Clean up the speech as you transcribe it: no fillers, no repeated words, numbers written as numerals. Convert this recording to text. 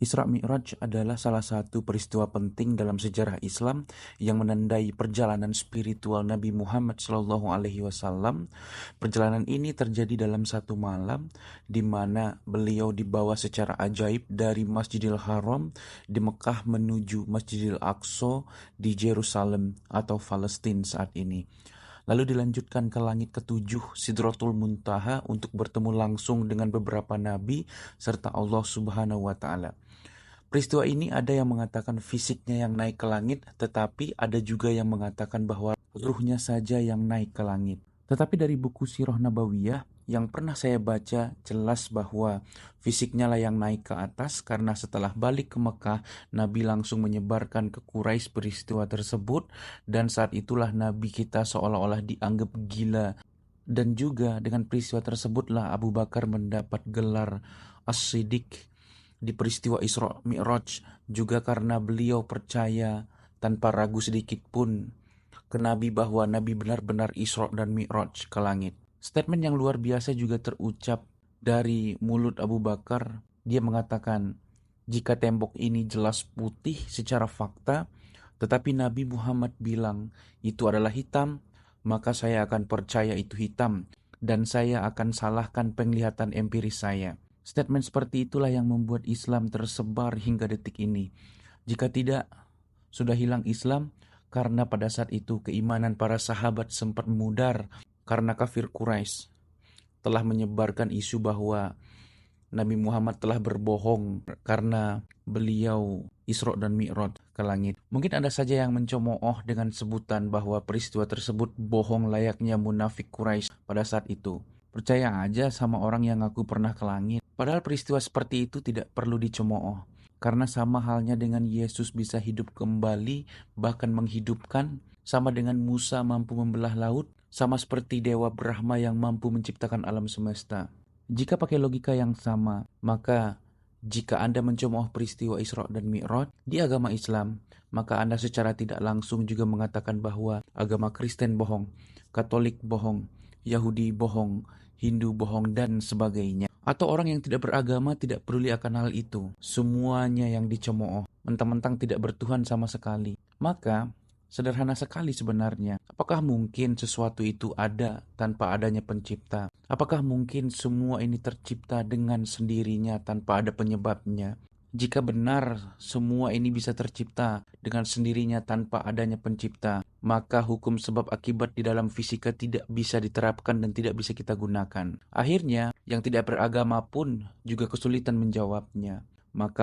Isra Mi'raj adalah salah satu peristiwa penting dalam sejarah Islam yang menandai perjalanan spiritual Nabi Muhammad SAW. Perjalanan ini terjadi dalam satu malam di mana beliau dibawa secara ajaib dari Masjidil Haram di Mekah menuju Masjidil Aqsa di Yerusalem atau Palestina saat ini. Lalu dilanjutkan ke langit ketujuh Sidratul Muntaha untuk bertemu langsung dengan beberapa nabi serta Allah Subhanahu wa taala. Peristiwa ini ada yang mengatakan fisiknya yang naik ke langit, tetapi ada juga yang mengatakan bahwa ruhnya saja yang naik ke langit. Tetapi dari buku Sirah Nabawiyah yang pernah saya baca jelas bahwa fisiknya lah yang naik ke atas karena setelah balik ke Mekah, Nabi langsung menyebarkan ke Quraisy peristiwa tersebut dan saat itulah Nabi kita seolah-olah dianggap gila. Dan juga dengan peristiwa tersebutlah Abu Bakar mendapat gelar As-Siddiq di peristiwa Isra Mi'raj, juga karena beliau percaya tanpa ragu sedikit pun ke Nabi bahwa Nabi benar-benar Isra dan Mi'raj ke langit. Statement yang luar biasa juga terucap dari mulut Abu Bakar. Dia mengatakan, jika tembok ini jelas putih secara fakta, tetapi Nabi Muhammad bilang itu adalah hitam, maka saya akan percaya itu hitam dan saya akan salahkan penglihatan empiris saya. Statement seperti itulah yang membuat Islam tersebar hingga detik ini. Jika tidak, sudah hilang Islam karena pada saat itu keimanan para sahabat sempat memudar karena kafir Quraisy telah menyebarkan isu bahwa Nabi Muhammad telah berbohong karena beliau Isra dan Mi'raj ke langit. Mungkin ada saja yang mencemooh dengan sebutan bahwa peristiwa tersebut bohong layaknya munafik Quraisy pada saat itu. Percaya aja sama orang yang ngaku pernah ke langit. Padahal peristiwa seperti itu tidak perlu dicemooh. Karena sama halnya dengan Yesus bisa hidup kembali, bahkan menghidupkan, sama dengan Musa mampu membelah laut, sama seperti Dewa Brahma yang mampu menciptakan alam semesta. Jika pakai logika yang sama, maka jika Anda mencemooh peristiwa Isra dan Mi'raj di agama Islam, maka Anda secara tidak langsung juga mengatakan bahwa agama Kristen bohong, Katolik bohong, Yahudi bohong, Hindu bohong, dan sebagainya. Atau orang yang tidak beragama tidak peduli akan hal itu. Semuanya yang dicemooh, mentang-mentang tidak bertuhan sama sekali. Maka, sederhana sekali sebenarnya. Apakah mungkin sesuatu itu ada tanpa adanya pencipta? Apakah mungkin semua ini tercipta dengan sendirinya tanpa ada penyebabnya? Jika benar semua ini bisa tercipta dengan sendirinya tanpa adanya pencipta, maka hukum sebab akibat di dalam fisika tidak bisa diterapkan dan tidak bisa kita gunakan. Akhirnya, yang tidak beragama pun juga kesulitan menjawabnya. Maka